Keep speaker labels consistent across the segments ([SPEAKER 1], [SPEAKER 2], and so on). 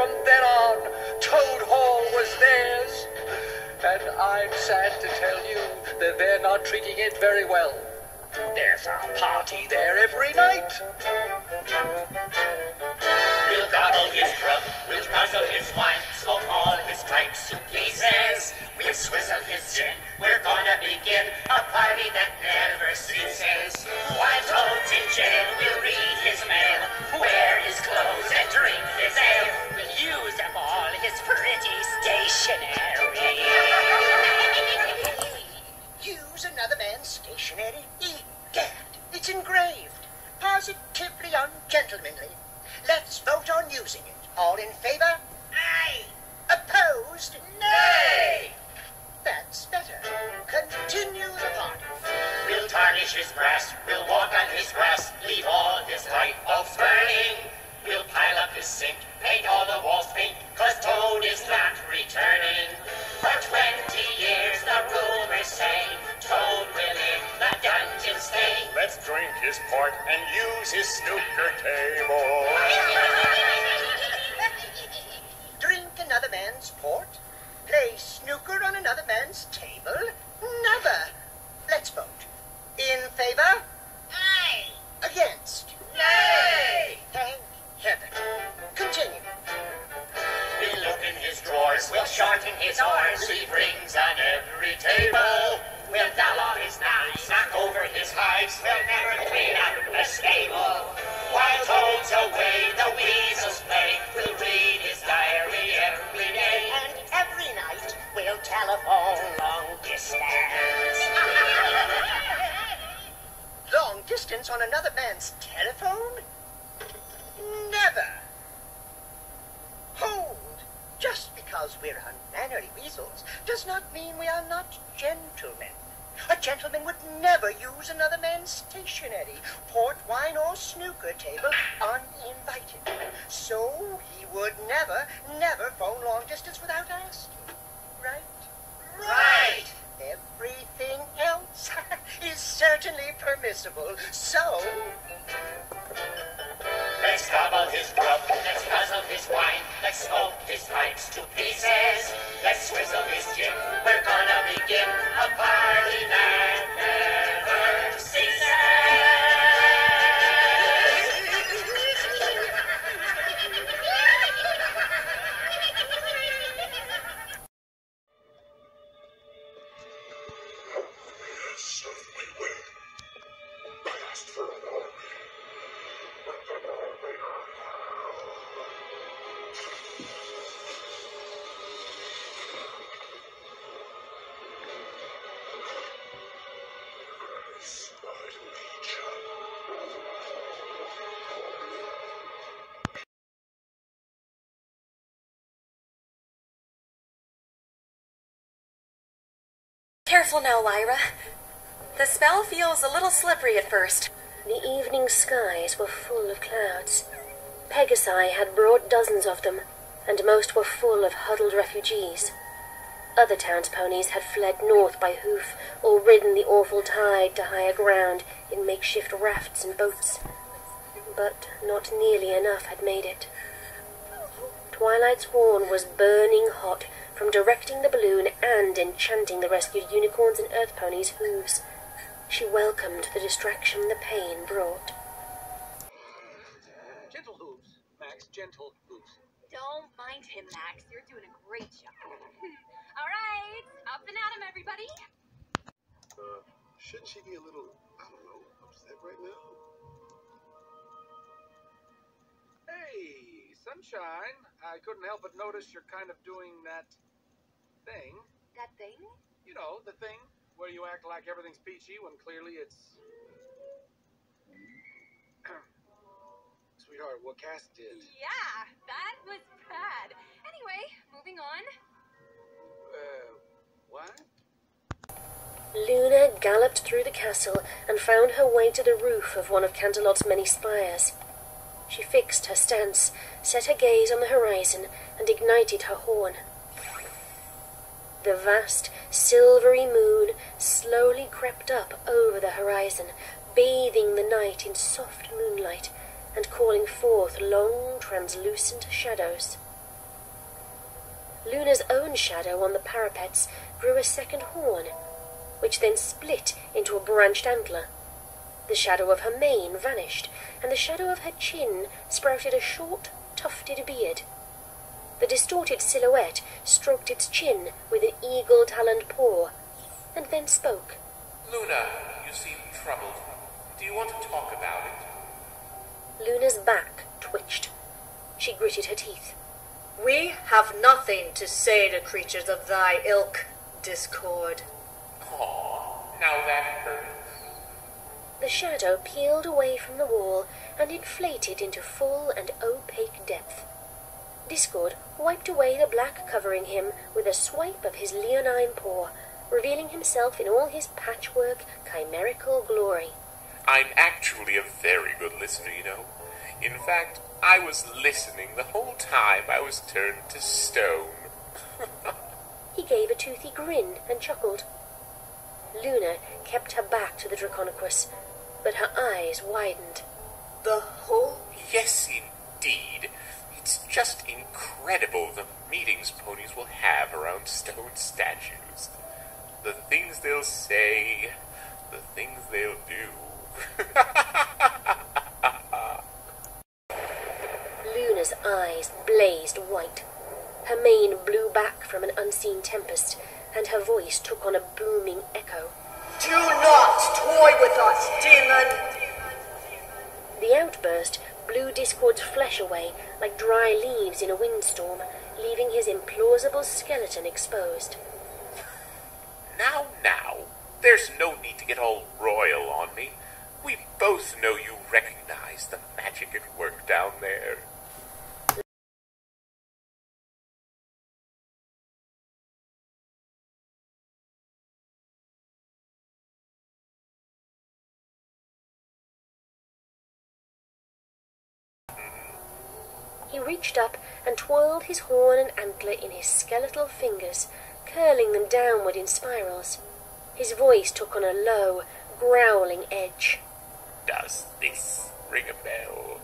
[SPEAKER 1] from then on, Toad Hall was theirs. And I'm sad to tell you that they're not treating it very well. There's a party there every night.
[SPEAKER 2] We'll gobble his grub, we'll guzzle his wine, smoke all his pipes to pieces. We'll swizzle his gin, we're gonna begin a party that never ceases. While Toad's in jail, we'll read his mail, wear his clothes and drink his ale. We'll use up all his pretty stationery.
[SPEAKER 3] Use another man's stationery? Egad, it's engraved. Positively ungentlemanly. Let's vote on using it. All in favor? Aye. Opposed? Nay. That's better. Continue the party.
[SPEAKER 2] We'll tarnish his brass, we'll walk on his grass, leave all his light bulbs burning. We'll pile up his sink, paint all the walls pink, 'cause Toad is not returning. For 20 years the rumors say Toad will in the dungeon stay.
[SPEAKER 4] Let's drink his port and use his snooker table.
[SPEAKER 3] Drink another man's port? Play snooker on another man's table? Never. Let's vote. In favor? Aye. Against? Nay. Thank heaven. Continue.
[SPEAKER 2] We'll look in his drawers, we'll shorten his oars, leave rings on every table. We'll dull all his knives, knock over his hives, we'll never clean up a stable. While Toad's away, the weasels play, we'll read his diary every day.
[SPEAKER 3] And every night we'll telephone long distance. Long distance on another man's telephone? Never. Hold. Just because we're unmannerly weasels does not mean we are not gentlemen. A gentleman would never use another man's stationery, port, wine, or snooker table uninvited. So he would never phone long distance without asking. Right?
[SPEAKER 2] Right!
[SPEAKER 3] Everything else is certainly permissible. So,
[SPEAKER 2] Let's gobble his grub, let's guzzle his wine, let's smoke his pipes to pieces. Let's swizzle his gin, we're gonna begin a party that never ceases.
[SPEAKER 4] Certainly will. I asked for an army.
[SPEAKER 5] Careful now, Lyra. The spell feels a little slippery at first.
[SPEAKER 6] The evening skies were full of clouds. Pegasi had brought dozens of them, and most were full of huddled refugees. Other townsponies had fled north by hoof, or ridden the awful tide to higher ground in makeshift rafts and boats. But not nearly enough had made it. Twilight's horn was burning hot from directing the balloon and enchanting the rescued unicorns and earth ponies' hooves. She welcomed the distraction the pain brought.
[SPEAKER 1] Gentle hooves, Max, gentle hooves.
[SPEAKER 7] Don't mind him, Max. You're doing a great job. All right, up and at him, everybody.
[SPEAKER 4] Shouldn't she be a little, I don't know, upset right now?
[SPEAKER 1] Hey, Sunshine. I couldn't help but notice you're kind of doing that thing.
[SPEAKER 7] That thing?
[SPEAKER 1] You know, the thing where you act like everything's peachy when clearly it's... Sweetheart, what Cass did.
[SPEAKER 7] Yeah, that was bad. Anyway, moving on.
[SPEAKER 1] What?
[SPEAKER 6] Luna galloped through the castle and found her way to the roof of one of Canterlot's many spires. She fixed her stance, set her gaze on the horizon, and ignited her horn. The vast, silvery moon slowly crept up over the horizon, bathing the night in soft moonlight and calling forth long, translucent shadows. Luna's own shadow on the parapets grew a second horn, which then split into a branched antler. The shadow of her mane vanished, and the shadow of her chin sprouted a short, tufted beard. The distorted silhouette stroked its chin with an eagle-taloned paw, and then spoke.
[SPEAKER 8] Luna, you seem troubled. Do you want to talk about it?
[SPEAKER 6] Luna's back twitched. She gritted her teeth.
[SPEAKER 9] We have nothing to say to creatures of thy ilk, Discord.
[SPEAKER 8] Aw, now that hurts.
[SPEAKER 6] The shadow peeled away from the wall and inflated into full and opaque depth. Discord wiped away the black covering him with a swipe of his leonine paw, revealing himself in all his patchwork, chimerical glory.
[SPEAKER 8] I'm actually a very good listener, you know. In fact, I was listening the whole time I was turned to stone.
[SPEAKER 6] He gave a toothy grin and chuckled. Luna kept her back to the Draconicus, but her eyes widened.
[SPEAKER 9] The whole?
[SPEAKER 8] Yes, indeed. It's just incredible the meetings ponies will have around stone statues. The things they'll say, the things they'll do.
[SPEAKER 6] Luna's eyes blazed white. Her mane blew back from an unseen tempest, and her voice took on a booming echo.
[SPEAKER 9] Do not toy with us, demon!
[SPEAKER 6] The outburst blew Discord's flesh away like dry leaves in a windstorm, leaving his implausible skeleton exposed.
[SPEAKER 8] Now, there's no need to get all royal on me. We both know you recognize the magic at work down there.
[SPEAKER 6] He reached up and twirled his horn and antler in his skeletal fingers, curling them downward in spirals. His voice took on a low, growling edge.
[SPEAKER 8] Does this ring a bell?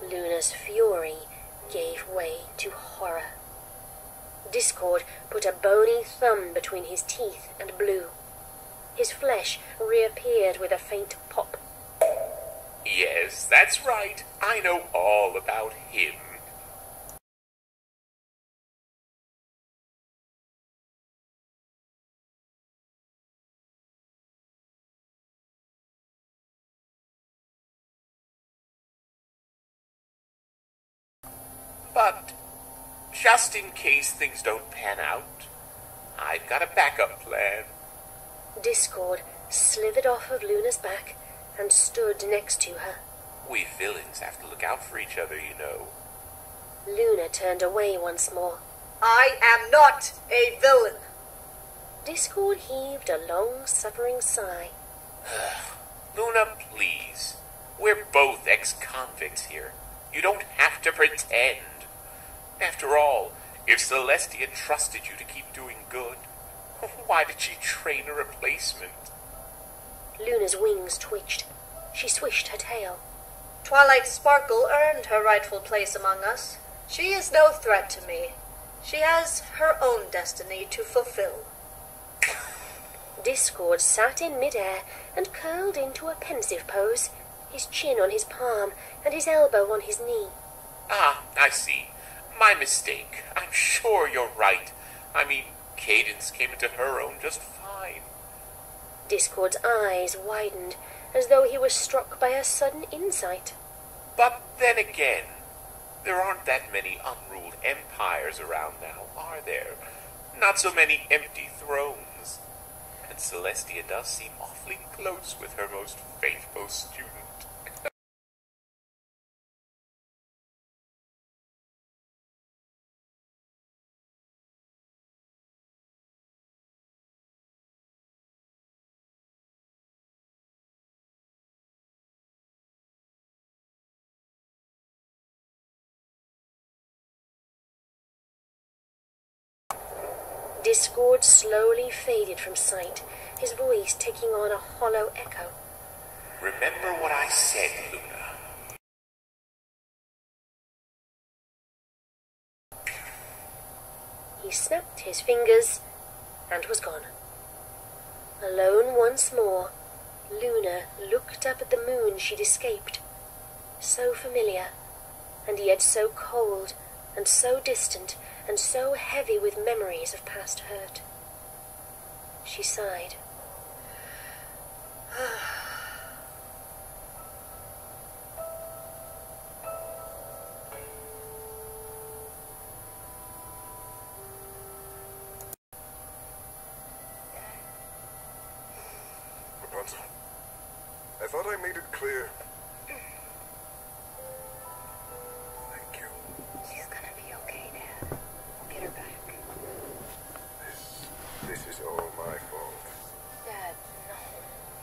[SPEAKER 6] Luna's fury gave way to horror. Discord put a bony thumb between his teeth and blew. His flesh reappeared with a faint pop.
[SPEAKER 8] Yes, that's right. I know all about him. But just in case things don't pan out, I've got a backup plan.
[SPEAKER 6] Discord slithered off of Luna's back and stood next to her.
[SPEAKER 8] We villains have to look out for each other, you know.
[SPEAKER 6] Luna turned away once more.
[SPEAKER 9] I am not a villain.
[SPEAKER 6] Discord heaved a long-suffering sigh.
[SPEAKER 8] Luna, please. We're both ex-convicts here. You don't have to pretend. After all, if Celestia trusted you to keep doing good, why did she train a replacement?
[SPEAKER 6] Luna's wings twitched. She swished her tail.
[SPEAKER 9] Twilight Sparkle earned her rightful place among us. She is no threat to me. She has her own destiny to fulfill.
[SPEAKER 6] Discord sat in midair and curled into a pensive pose, his chin on his palm and his elbow on his knee.
[SPEAKER 8] Ah, I see. My mistake. I'm sure you're right. I mean, Cadence came into her own just fine.
[SPEAKER 6] Discord's eyes widened, as though he was struck by a sudden insight.
[SPEAKER 8] But then again, there aren't that many unruled empires around now, are there? Not so many empty thrones. And Celestia does seem awfully close with her most faithful student.
[SPEAKER 6] Discord slowly faded from sight, his voice taking on a hollow echo.
[SPEAKER 8] Remember what I said, Luna.
[SPEAKER 6] He snapped his fingers and was gone. Alone once more, Luna looked up at the moon she'd escaped. So familiar, and yet so cold, and so distant, and so heavy with memories of past hurt. She sighed.
[SPEAKER 4] Rapunzel, I thought I made it clear. Thank you.
[SPEAKER 7] She's gonna be okay, Dad. We'll get her back.
[SPEAKER 4] This is all my fault.
[SPEAKER 7] Dad,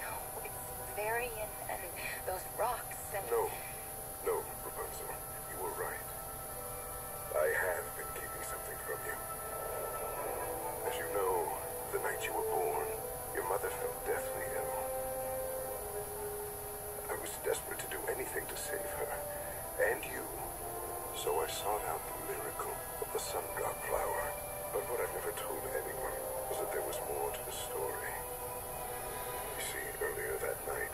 [SPEAKER 7] no. It's Varian and those rocks and...
[SPEAKER 4] No, Rapunzel, you were right. I have been keeping something from you. As you know, the night you were born, your mother fell deathly ill. I was desperate to do anything to save her, and you. So I sought out the miracle of the sundrop flower. But what I've never told anyone was that there was more to the story. You see, earlier that night,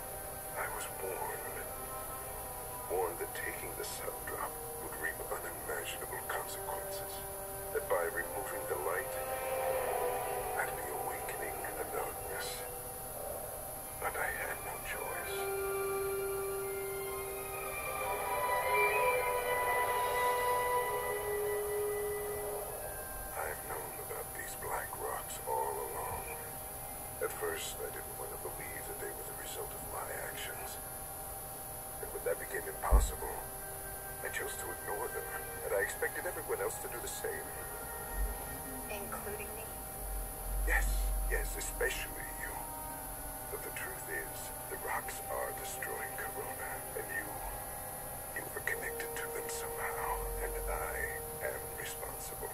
[SPEAKER 4] I was warned that taking the sundrop would reap unimaginable consequences. That by removing the light, I'd be awakening the darkness. But I had no choice. I've known about these black rocks all along. At first, I didn't want to believe that they were the result of my actions. And when that became impossible, I chose to ignore them, and I expected everyone else to do the same.
[SPEAKER 7] Including me?
[SPEAKER 4] Yes, especially you. But the truth is, the rocks are destroying Corona, and you are connected to them somehow, and I am responsible.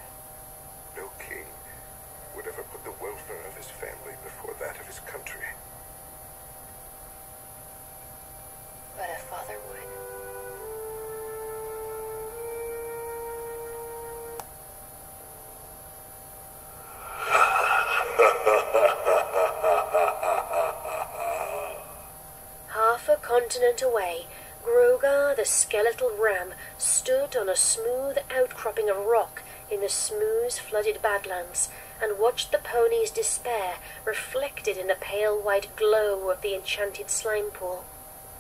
[SPEAKER 4] No king would ever put the welfare of his family before that of his country.
[SPEAKER 7] But a father would.
[SPEAKER 6] Half a continent away, Grogar the skeletal ram stood on a smooth outcropping of rock in the smooth, flooded Badlands and watched the pony's despair reflected in the pale white glow of the enchanted slime pool.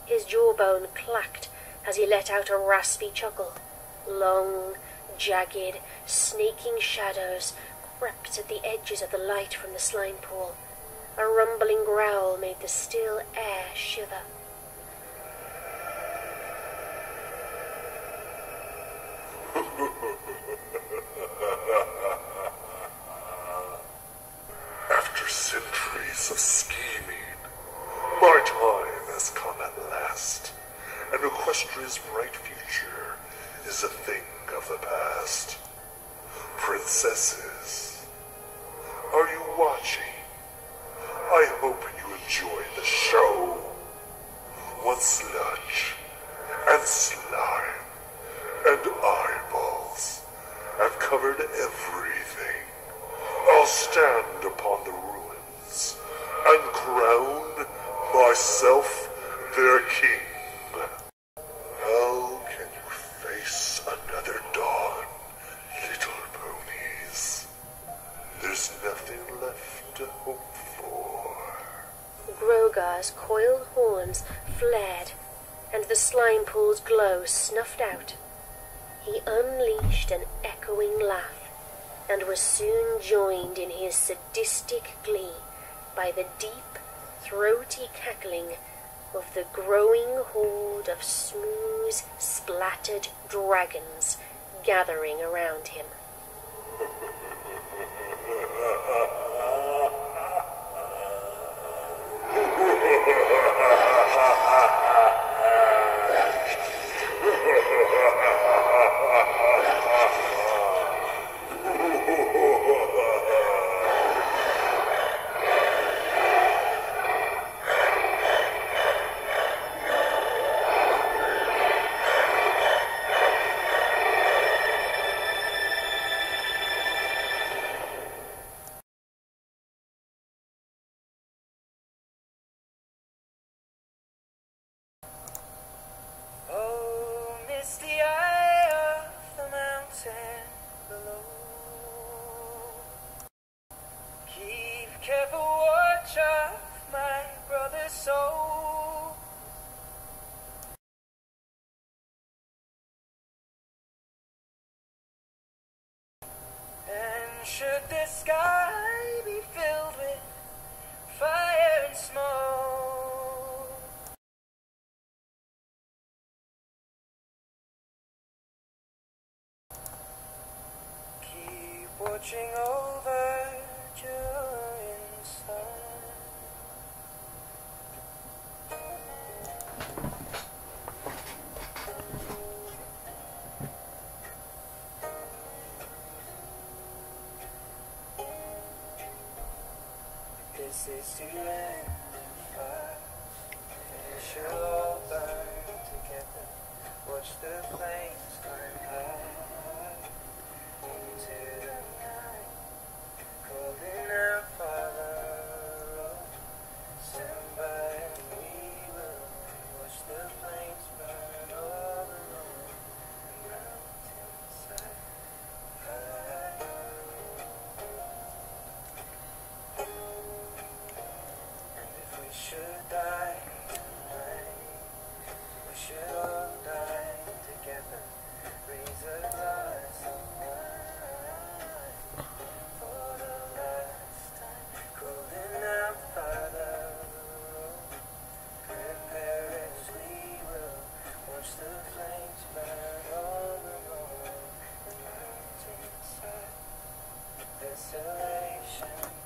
[SPEAKER 6] His jawbone clacked as he let out a raspy chuckle. Long, jagged, snaking shadows crept at the edges of the light from the slime pool. A rumbling growl made the still air shiver.
[SPEAKER 4] After centuries of scheming, my time has come at last, and Equestria's bright future is a thing of the past. Princesses, are you watching? I hope you enjoy the show. Once sludge and slime and eyeballs have covered everything, I'll stand upon the ruins and crown myself their king. How can you face another dawn, little ponies? There's nothing left to hope for.
[SPEAKER 6] Grogar's coiled horns flared, and the slime pool's glow snuffed out. He unleashed an echoing laugh, and was soon joined in his sadistic glee by the deep, throaty cackling of the growing horde of smooth, splattered dragons gathering around him.
[SPEAKER 10] careful watch of my brother's soul. And should the sky be filled with fire and smoke, keep watching over during the sun. This is to end fire. We should all burn together. Watch the flames climb high into the night, calling out Father. Oh, stand by and we will watch the flames burn all along the mountainside. We should die tonight. We should all die together. Raise a glass of wine for the last time. Calling out Father, prepare as we will watch the flames burn all along the mountainside. Desolation.